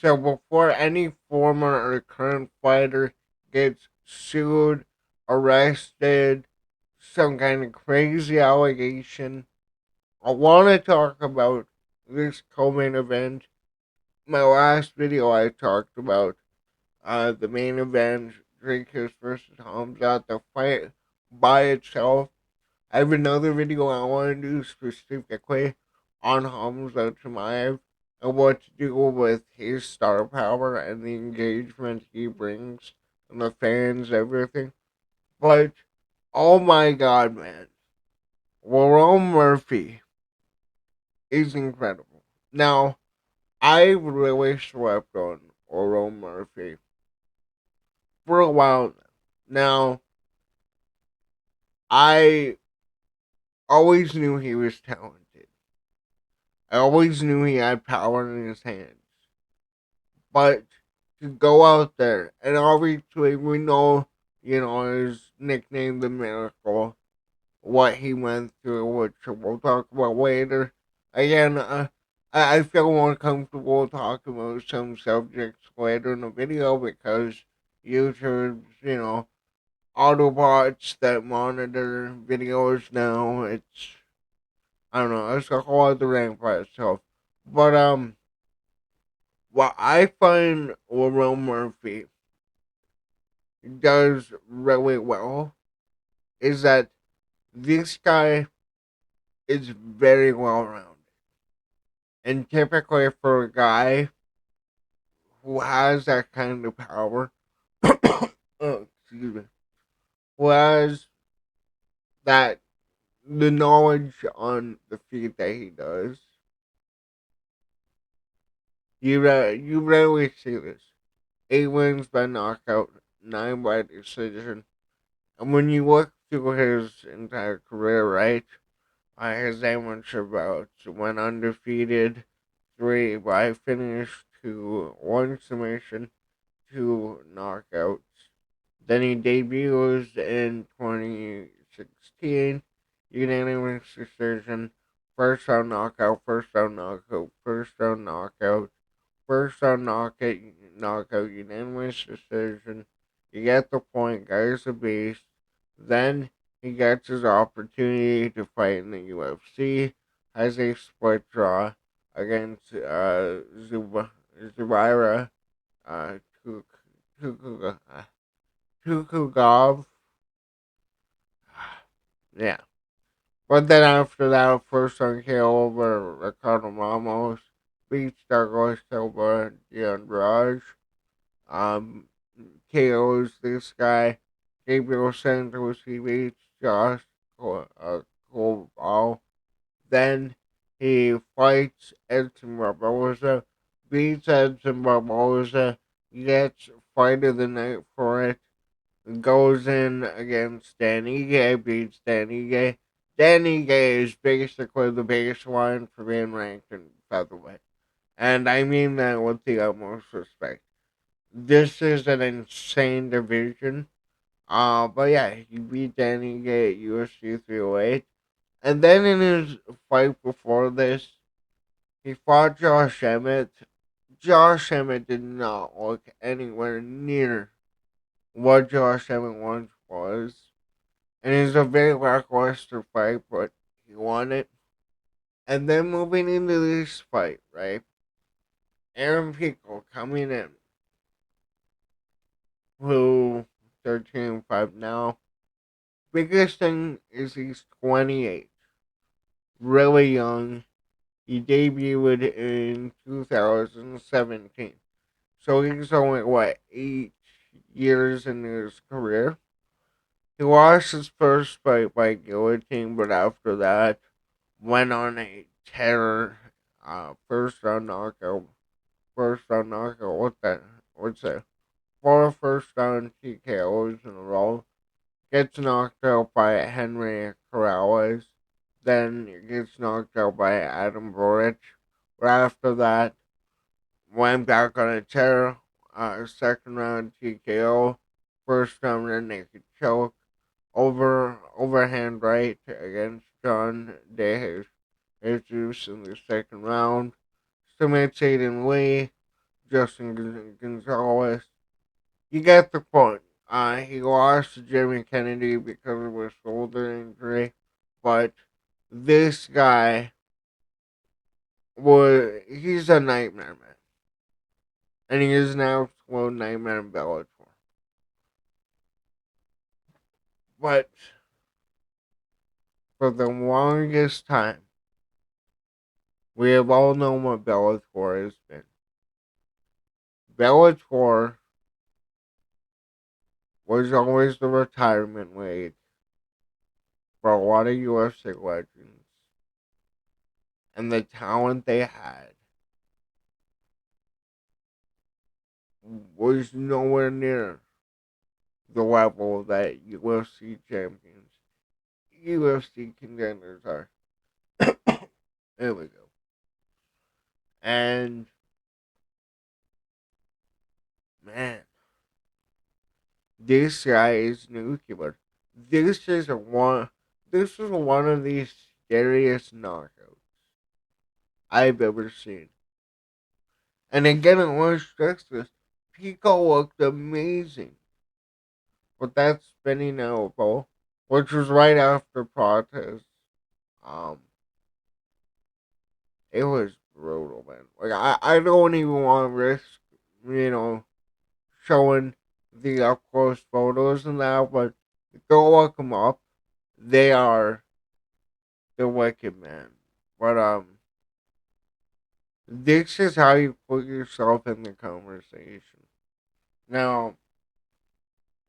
So before any former or current fighter gets sued, arrested, some kind of crazy allegation, I want to talk about this co-main event. My last video I talked about the main event, Dracus versus Hamza, the fight by itself. I have another video I want to do specifically on Hamza Chimaev and what to do with his star power and the engagement he brings and the fans, everything. But, oh my god, man. Lerone Murphy is incredible. Now, I really slept on Lerone Murphy for a while now. I always knew he was talented. I always knew he had power in his hands. But to go out there, and obviously we know, his nickname, the Miracle, what he went through, which we'll talk about later. Again, I feel more comfortable talking about some subjects later in the video because YouTube's, Autobots that monitor videos now. I don't know, it's a whole other rank by itself. But what I find Lerone Murphy does really well is that this guy is very well rounded. And typically for a guy who has that kind of power, oh, excuse me, who has that the knowledge on the feat that he does, you rarely see this. 8 wins by knockout, 9 by decision. And when you look through his entire career, right, his amateur bouts went undefeated, 3 by finish, 1 submission, 2 knockouts. Then he debuts in 2016, unanimous decision, first round knockout, first round knockout, first round knockout, first round knockout, unanimous decision. You get the point, guy's a beast. Then he gets his opportunity to fight in the UFC, has a split draw against Zubaira uh, Tuk- Tukugov. Yeah. But then after that, first on KO over Ricardo Ramos, beats Douglas Silva de Andrade, um, KOs this guy, Gabriel Santos, he beats Josh Colball. Then he fights Edson Barboza, beats Edson Barboza, gets fight of the night for it, goes in against Danny Gay, beats Danny Gay. Danny Gay is basically the baseline for being ranked in featherweight. And I mean that with the utmost respect. This is an insane division. But yeah, he beat Danny Gay at UFC 308. And then in his fight before this, he fought Josh Emmett. Josh Emmett did not look anywhere near what Josh Emmett once was. And it was a very lackluster fight, but he won it. And then moving into this fight, right? Aaron Pico coming in, who 13-5 now. Biggest thing is he's 28, really young. He debuted in 2017, so he's only what 8 years in his career. He lost his first fight by guillotine, but after that, went on a terror. First round knockout. What that? What's that? 4 first round TKOs in a row. Gets knocked out by Henry Corrales. Then gets knocked out by Adam Boric. Right after that, went back on a tear. Second round TKO. First round rear naked choke. Overhand right against John De Jesus in the second round. Submits Aiden Lee. Justin Gonzalez. You get the point. He lost to Jimmy Kennedy because of a shoulder injury, but this guy he's a nightmare man, and he is now clone nightmare in Bellator. But for the longest time, we have all known what Bellator has been. Bellator was always the retirement league for a lot of UFC legends, and the talent they had was nowhere near the level that UFC champions, UFC contenders are. There we go. And man, this guy is nuclear. This is one. This is one of the scariest knockouts I've ever seen. And again, it was just this. Pico looked amazing with that spinning elbow, which was right after protest. Um, it was brutal, man. Like I don't even want to risk, you know, showing the up close photos and that, but go look them up. They are the wicked man. But this is how you put yourself in the conversation. Now,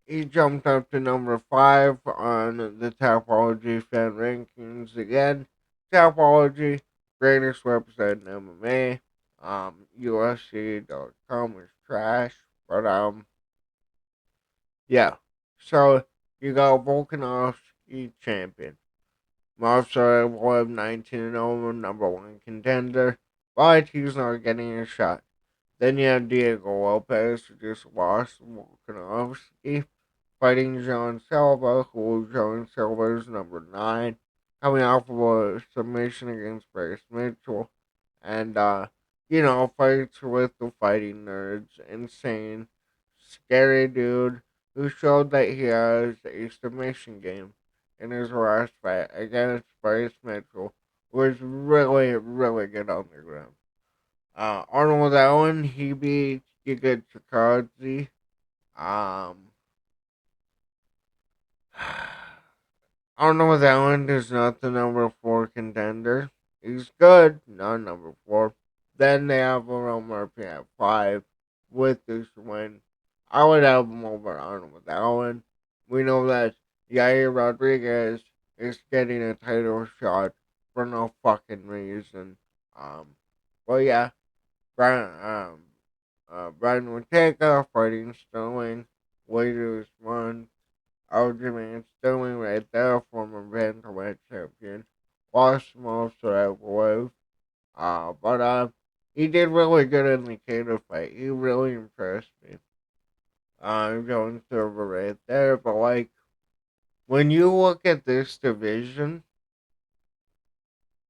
he jumped up to number 5 on the Tapology fan rankings again. Tapology, greatest website in MMA. UFC.com is trash, but yeah. So you got Volkanovski champion. Marcel Webb 19-0, number 1 contender, but he's not getting a shot. Then you have Diego Lopez, who just lost Volkanovski, fighting John Silva, who John Silva is number 9, coming off of a submission against Bryce Mitchell. And, fights with the fighting nerds. Insane, scary dude who showed that he has a submission game in his last fight against Bryce Mitchell, who was really, really good on the ground. Arnold Allen, he beat Giga Chikadze. Um, Arnold Allen is not the number 4 contender. He's good, not number 4. Then they have Lerone Murphy at 5 with this win. I would have him over Arnold Allen. We know that Yair Rodriguez is getting a title shot for no fucking reason. But yeah, Brian Ortega fighting Sterling later this month. Aljamain Sterling right there, former bantamweight champion. Lost most of that boy. But he did really good in the Cater fight. He really impressed me. Going silver right there, but like when you look at this division,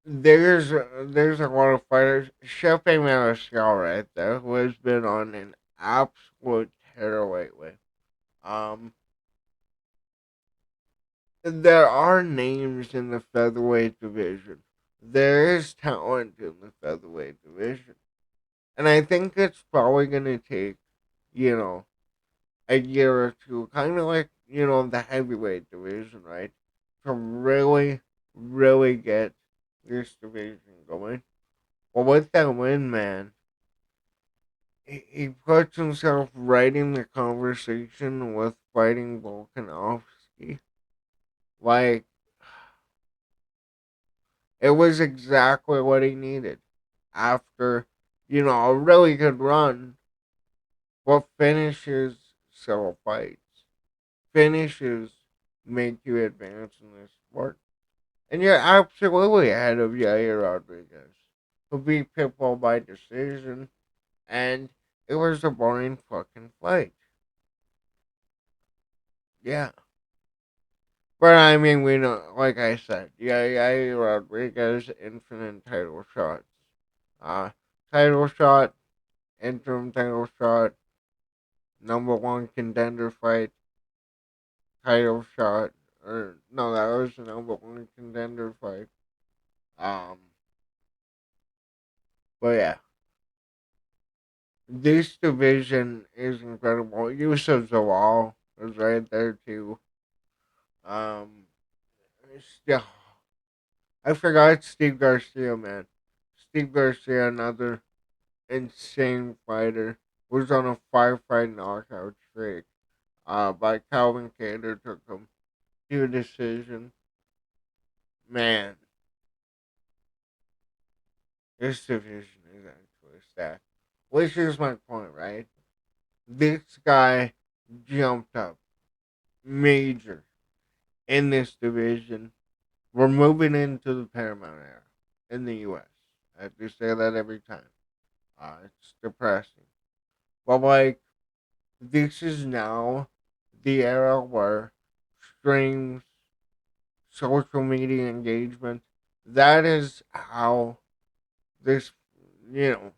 there's a lot of fighters. Chef Mariscal right there, who has been on an absolute tear lately. Um, there are names in the featherweight division. There is talent in the featherweight division. And I think it's probably going to take, you know, a year or two, kind of like, the heavyweight division, right? To really, really get this division going. Well, with that win, man, he puts himself right in the conversation with fighting Volkanovski. Like, it was exactly what he needed after, a really good run. What finishes sell fights? Finishes make you advance in this sport. And you're absolutely ahead of Yair Rodriguez, who beat Pitbull by decision, and it was a boring fucking fight. Yeah. But I mean, we know, like I said, Yair Rodriguez, infinite title shots. Uh, title shot interim title shot, number one contender fight, title shot, or no, that was the number one contender fight. Um, but yeah, this division is incredible. Yusuf Zawal was right there too. Um, yeah, I forgot Steve Garcia, man. Steve Garcia, another insane fighter, was on a five-fight knockout streak. By Calvin Cater took him to decision. Man, this division is actually stacked. Which is my point, right? This guy jumped up major in this division. We're moving into the Paramount era in the U.S. I have to say that every time. It's depressing. But, like, this is now the era where streams, social media engagement, that is how this, you know,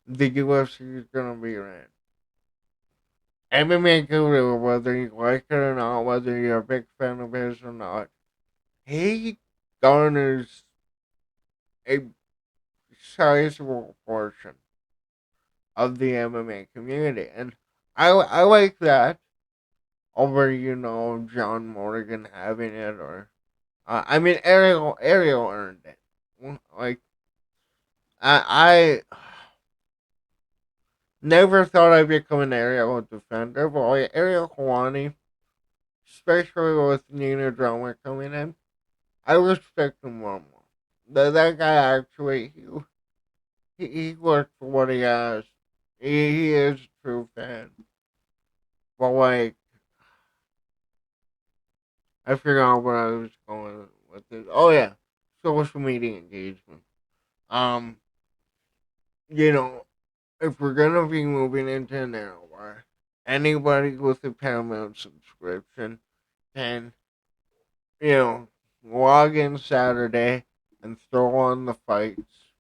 the UFC is going to be ran. MMA Guru, whether you like it or not, whether you're a big fan of his or not, he garners a sizable portion of the MMA community. And I like that over, John Morgan having it, or, I mean, Ariel earned it. Like, I never thought I'd become an Ariel defender, but like Ariel Hawani, especially with Nina Drama coming in, I respect him more and more. That guy actually, he worked for what he has. He is a true fan. But like, I forgot where I was going with this. Oh yeah, social media engagement. Um, you know, if we're gonna be moving into an era where anybody with a Paramount subscription can, you know, log in Saturday and throw on the fights,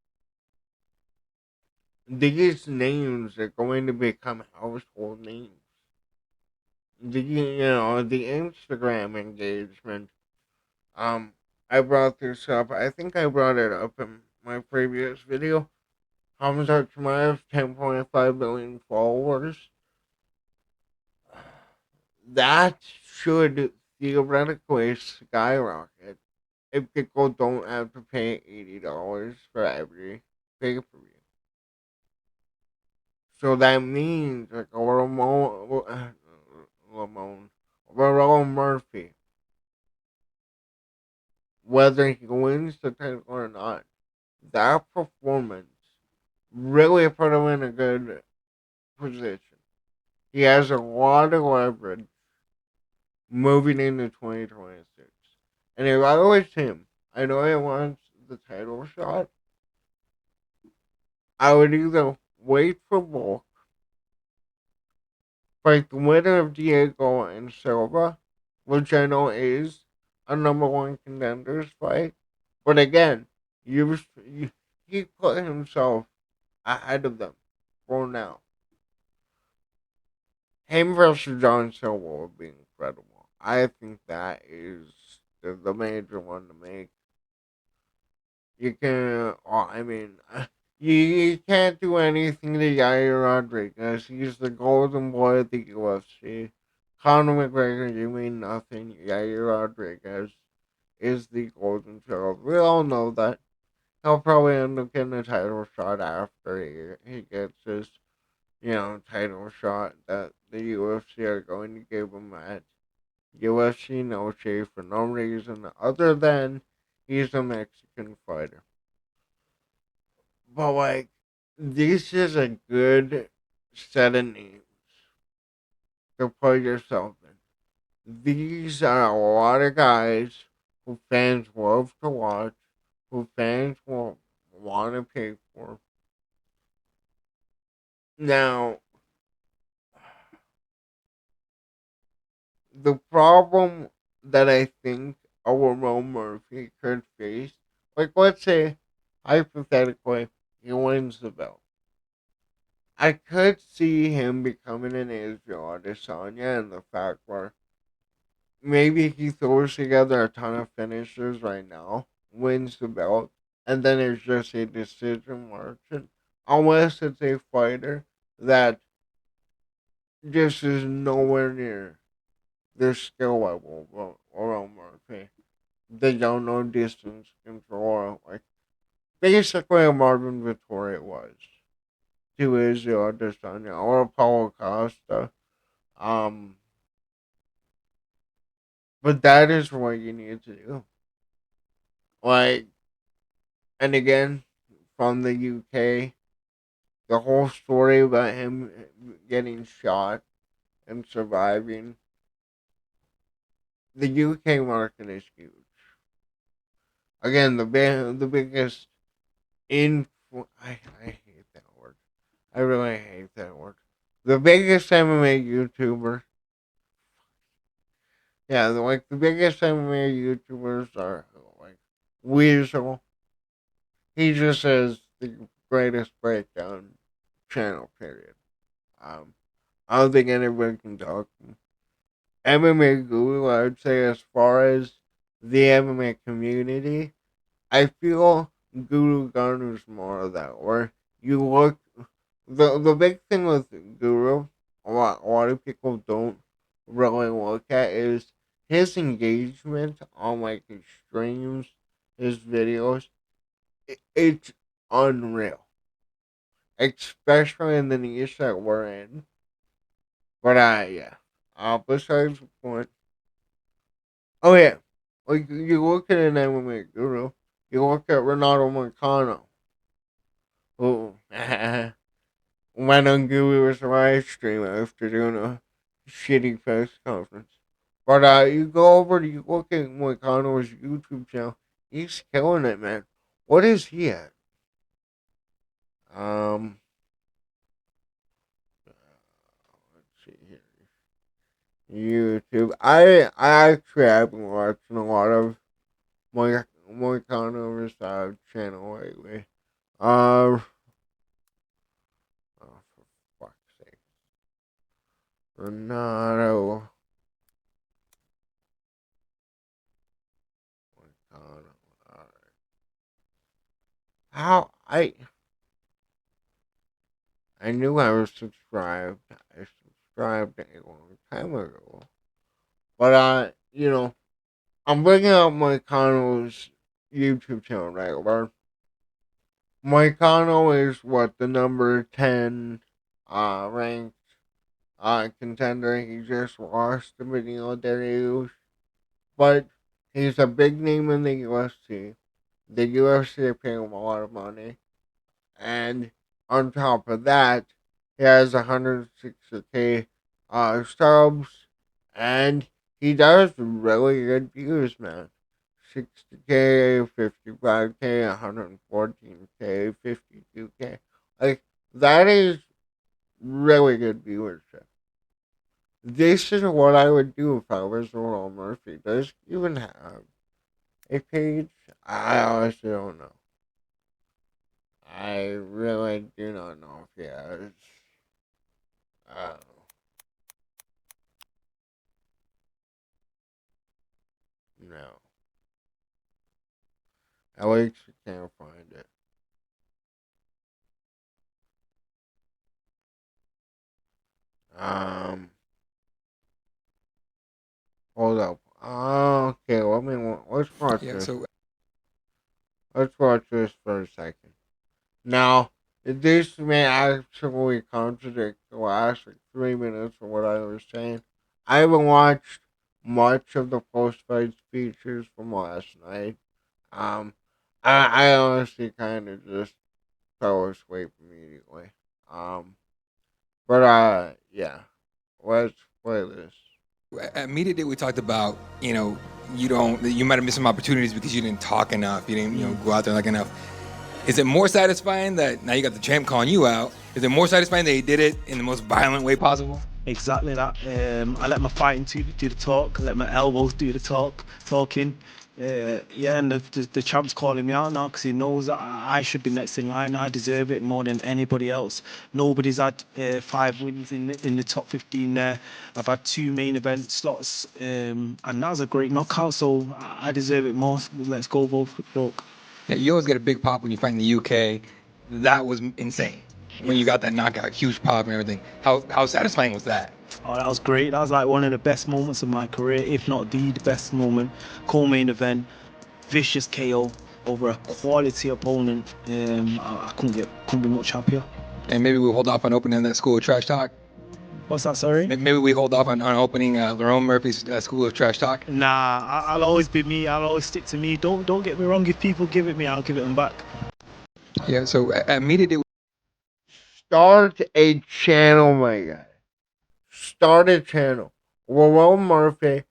these names are going to become household names. The Instagram engagement. Um, I brought this up. I think I brought it up in my previous video. Hamza Chimaev, 10.5 million followers. That should theoretically skyrocket if people don't have to pay $80 for every pay per view. So that means like a Lerone Murphy, whether he wins the title or not, that performance really put him in a good position. He has a lot of leverage moving into 2026. And if I was him, I know he wants the title shot. I would either wait for both, fight the winner of Diego and Silva, which I know is a number one contenders fight. But again, he put himself ahead of them for now. Him versus John Silva would be incredible. I think that is the major one to make. You can, I mean, you can't do anything to Yair Rodriguez. He's the golden boy of the UFC. Conor McGregor, you mean nothing. Yair Rodriguez is the golden child. We all know that. He'll probably end up getting a title shot after he gets his, title shot that the UFC are going to give him at UFC No Shave for no reason other than he's a Mexican fighter. But like, this is a good set of names to put yourself in. These are a lot of guys who fans love to watch, who fans will want to pay for. Now, the problem that I think a Lerone Murphy could face, like let's say, hypothetically, he wins the belt. I could see him becoming an Israel Adesanya, and the fact where maybe he throws together a ton of finishers right now, wins the belt, and then it's just a decision margin. Unless it's a fighter that just is nowhere near their skill level of Lerone Murphy. They don't know distance control. Like, basically, a Marvin Vittori was to Israel Adesanya or Paulo Costa. Um, but that is what you need to do. Like, and again, from the UK, the whole story about him getting shot and surviving. The UK market is huge. Again, the biggest I hate that word. I really hate that word. The biggest MMA YouTuber. Yeah, the biggest MMA YouTubers are like Weasel. He just has the greatest breakdown channel. Period. Um, I don't think anybody can talk. MMA Guru, I would say, as far as the MMA community, I feel Guru garners more of that. Where you look, the big thing with Guru, a lot of people don't really look at is his engagement on like his streams, his videos. It's unreal, especially in the niche that we're in. But yeah. Besides the point, oh yeah, like you look at an MMA Guru, you look at Renato Moicano, who went on Guru's live stream after doing a shitty press conference. But you go over to you look at Moicano's YouTube channel, he's killing it, man. What is he at? Um, let's see here. YouTube. I actually have been watching a lot of Moicano's channel lately. Uh, oh, for fuck's sake. Renato Moicano. How I knew I was subscribed. I subscribed a long time ago. But I'm bringing up Moicano's YouTube channel right, Lord. Moicano is what the number 10 ranked contender. He just lost the video debut, but he's a big name in the UFC. The UFC pay him a lot of money, and on top of that, he has 160K subs, and he does really good views, man. 60K, 55K, 114K, 52K. Like, that is really good viewership. This is what I would do if I was Lerone Murphy. Does he even have a page? I honestly don't know. I really do not know if he has. Uh, no. At least I can't find it. Um, hold up. Okay, let's watch Yeah. this. So Let's watch this for a second. Now, this may actually contradict the last 3 minutes of what I was saying. I haven't watched much of the post-fight speeches from last night. Um, I honestly kind of just fell asleep immediately. Um, but yeah, let's play this. at Media Day, we talked about, you might have missed some opportunities because you didn't talk enough. You didn't, go out there like enough. Is it more satisfying that now you got the champ calling you out? Is it more satisfying that he did it in the most violent way possible? Exactly that. I let my fighting do the talk. I let my elbows do the talking. Yeah, and the champ's calling me out now because he knows that I should be next in line. I deserve it more than anybody else. Nobody's had 5 wins in the top 15 there. I've had two main event slots, and that was a great knockout. So I deserve it more. Let's go, vote. Yeah, you always get a big pop when you fight in the UK. That was insane. When you got that knockout, huge pop and everything. How satisfying was that? Oh, that was great. That was like one of the best moments of my career, if not the best moment. Co-main event, vicious KO over a quality opponent. I couldn't be much happier. And maybe we hold off on opening that school of trash talk. What's that? Sorry. Maybe we hold off on opening Lerone Murphy's school of trash talk. Nah, I'll always be me. I'll always stick to me. Don't get me wrong. If people give it me, I'll give it them back. Yeah. So immediately. Start a channel, my guy. Start a channel. Lerone Murphy,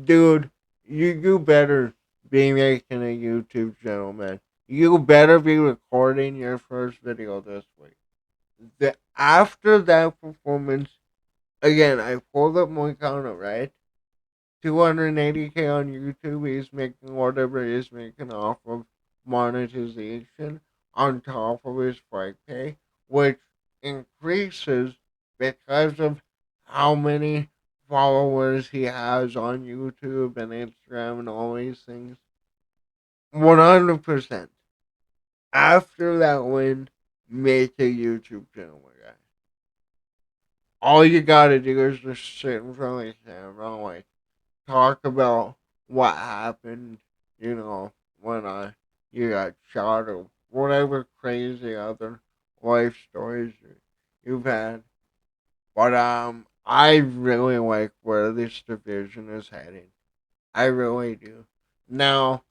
dude, you better be making a YouTube channel, man. You better be recording your first video this week. After that performance, again, I pulled up my counter, right? 280K on YouTube. He's making whatever he's making off of monetization on top of his fight pay, which increases because of how many followers he has on YouTube and Instagram and all these things. 100%. After that win, make a YouTube channel, my guy. All you gotta do is just sit in front of the camera, like, talk about what happened, when you got shot or whatever crazy other life stories you've had. But I really like where this division is heading. I really do. Now,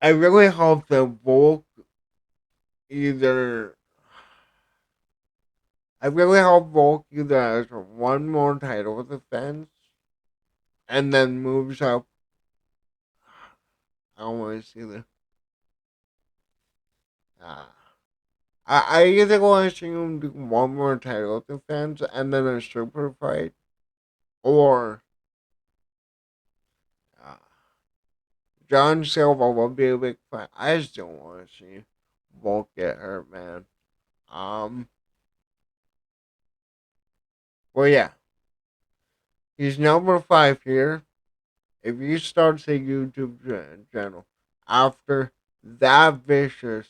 I really hope that Volk either I really hope Volk either has one more title defense and then moves up. I don't want to see the. Uh, I either want to see him do one more title defense and then a super fight, or uh, John Silva will be a big fight. I just don't want to see Volk get hurt, man. Um, well, yeah, he's number 5 here. If he starts a YouTube channel after that vicious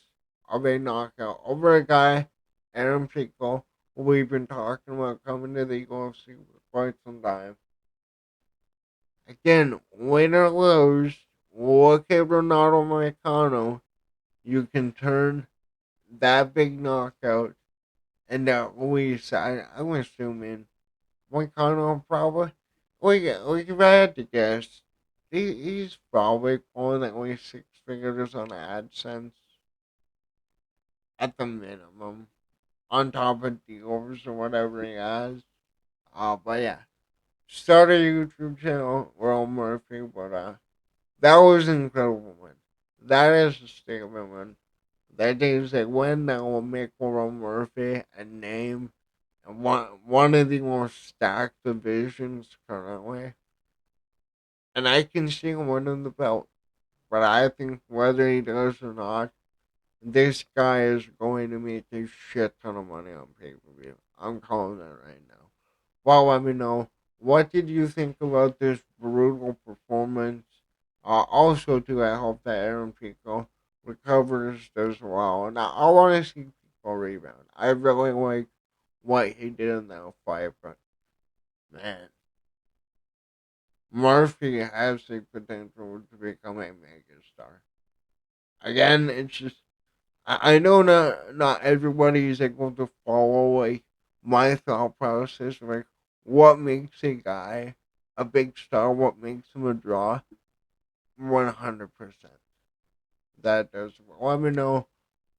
of a knockout over a guy, Aaron Pico, who we've been talking about coming to the UFC for quite some time. Again, win or lose, look at Ronaldo Moicano. You can turn that big knockout and at least, I'm assuming, Moicano probably, like if I had to guess, he's probably pulling at least 6 figures on AdSense at the minimum, on top of deals or whatever he has. But yeah, start a YouTube channel, Lerone Murphy, but that was an incredible win. That is a statement win. That is a win that will make Lerone Murphy a name and one of the most stacked divisions currently. And I can see him winning the belt. But I think whether he does or not, this guy is going to make a shit ton of money on pay per view. I'm calling that right now. Well, let me know. What did you think about this brutal performance? Also, too, I hope that Aaron Pico recovers as well. And I want to see Pico rebound. I really like what he did in that fight, but man, Murphy has the potential to become a megastar. Again, it's just I know not everybody is able to follow like my thought process, like what makes a guy a big star, what makes him a draw. 100%. That does. Let me know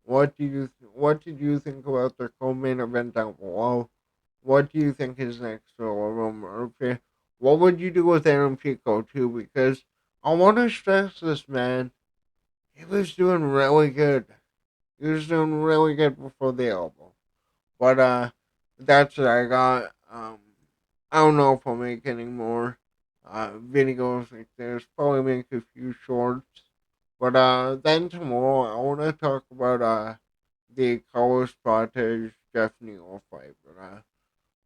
what did you think about the co-main event down below? What do you think is next for Lerone Murphy? What would you do with Aaron Pico too? Because I want to stress this, man. He was doing really good. He was doing really good before the elbow. But that's what I got. I don't know if I'll make any more. videos like this. Probably make a few shorts. But then tomorrow I want to talk about the Carlos Prates Jeff Neal fight. But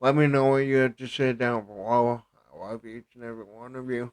let me know what you have to say down below. I love each and every one of you.